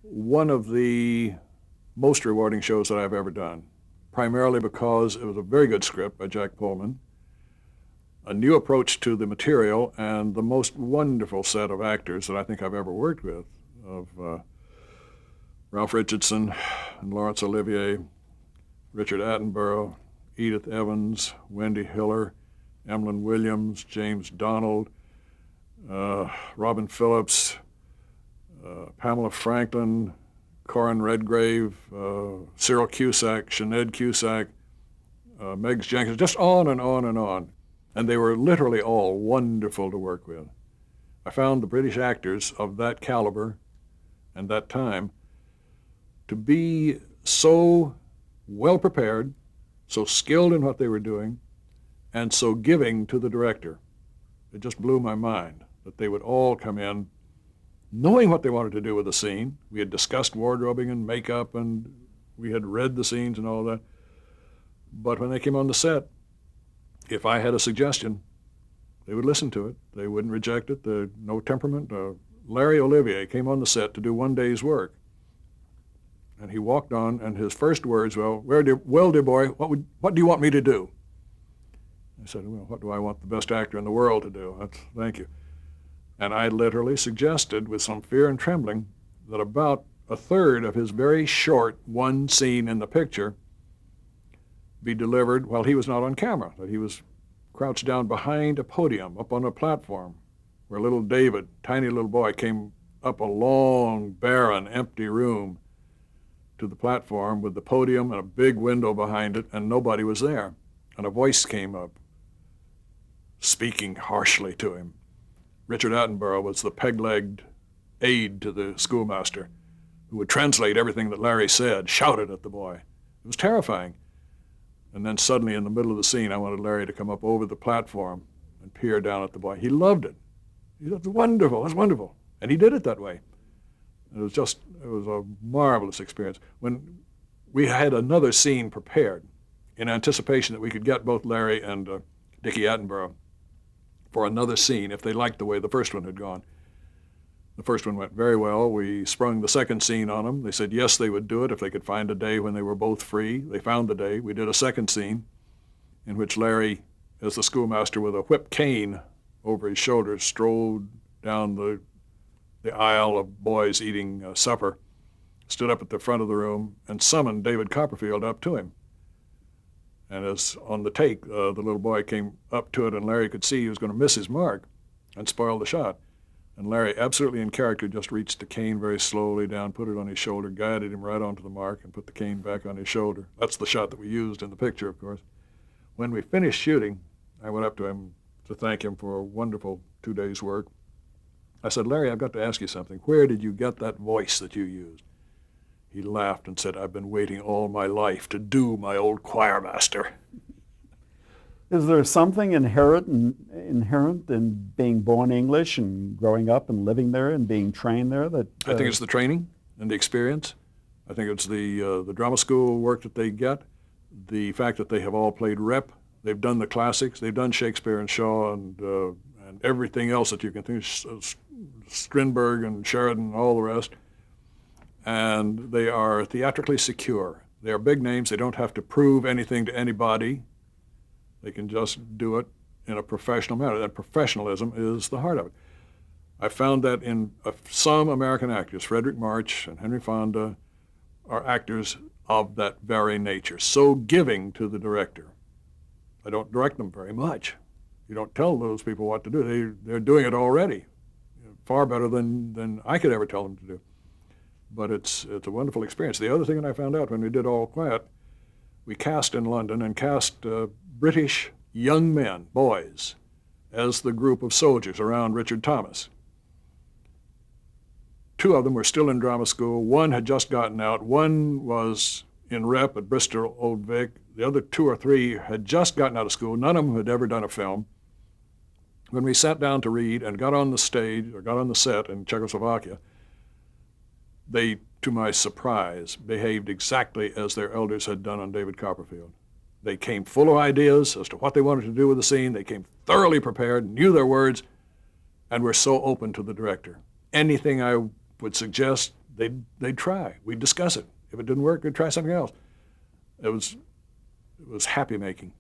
one of the most rewarding shows that I've ever done, primarily because it was a very good script by Jack Pullman, a new approach to the material, and the most wonderful set of actors that I think I've ever worked with, of Ralph Richardson and Laurence Olivier, Richard Attenborough, Edith Evans, Wendy Hiller, Emlyn Williams, James Donald, Robin Phillips, Pamela Franklin, Corin Redgrave, Cyril Cusack, Sinead Cusack, Meggs Jenkins, just on and on and on. And they were literally all wonderful to work with. I found the British actors of that caliber and that time to be so well prepared, so skilled in what they were doing, and so giving to the director. It just blew my mind that they would all come in knowing what they wanted to do with the scene. We had discussed wardrobing and makeup, and we had read the scenes and all that. But when they came on the set, if I had a suggestion, they would listen to it. They wouldn't reject it. No temperament. Larry Olivier came on the set to do one day's work. And he walked on, and his first words, well, dear boy, what do you want me to do? I said, well, what do I want the best actor in the world to do? Thank you. And I literally suggested, with some fear and trembling, that about a third of his very short one scene in the picture be delivered while he was not on camera, that he was crouched down behind a podium up on a platform where little David, tiny little boy, came up a long, barren, empty room to the platform with the podium and a big window behind it, and nobody was there. And a voice came up, speaking harshly to him. Richard Attenborough was the peg-legged aide to the schoolmaster who would translate everything that Larry said, shouted at the boy. It was terrifying. And then suddenly in the middle of the scene, I wanted Larry to come up over the platform and peer down at the boy. He loved it. He said, "It's wonderful, that's wonderful." And he did it that way. It was a marvelous experience. When we had another scene prepared in anticipation that we could get both Larry and Dickie Attenborough for another scene if they liked the way the first one had gone. The first one went very well. We sprung the second scene on them. They said yes, they would do it if they could find a day when they were both free. They found the day. We did a second scene in which Larry, as the schoolmaster with a whip cane over his shoulders, strolled down the aisle of boys eating supper, stood up at the front of the room, and summoned David Copperfield up to him. And as on the take, the little boy came up to it, and Larry could see he was going to miss his mark and spoil the shot. And Larry, absolutely in character, just reached the cane very slowly down, put it on his shoulder, guided him right onto the mark, and put the cane back on his shoulder. That's the shot that we used in the picture, of course. When we finished shooting, I went up to him to thank him for a wonderful 2 days' work. I said, "Larry, I've got to ask you something. Where did you get that voice that you used?" He laughed and said, "I've been waiting all my life to do my old choir master." Is there something inherent in being born English and growing up and living there and being trained there that? I think it's the training and the experience. I think it's the drama school work that they get, the fact that they have all played rep. They've done the classics. They've done Shakespeare and Shaw and everything else that you can think, Strindberg and Sheridan and all the rest. And they are theatrically secure. They are big names. They don't have to prove anything to anybody. They can just do it in a professional manner. That professionalism is the heart of it. I found that in some American actors, Frederick March and Henry Fonda, are actors of that very nature, so giving to the director. I don't direct them very much. You don't tell those people what to do. They're doing it already, far better than I could ever tell them to do. But it's a wonderful experience. The other thing that I found out when we did All Quiet, we cast in London and cast British young men, boys, as the group of soldiers around Richard Thomas. 2 of them were still in drama school. 1 had just gotten out. 1 was in rep at Bristol Old Vic. The other 2 or 3 had just gotten out of school. None of them had ever done a film. When we sat down to read and got on the stage, or got on the set in Czechoslovakia, they, to my surprise, behaved exactly as their elders had done on David Copperfield. They came full of ideas as to what they wanted to do with the scene. They came thoroughly prepared, knew their words, and were so open to the director. Anything I would suggest, they'd try. We'd discuss it. If it didn't work, we'd try something else. It was happy making.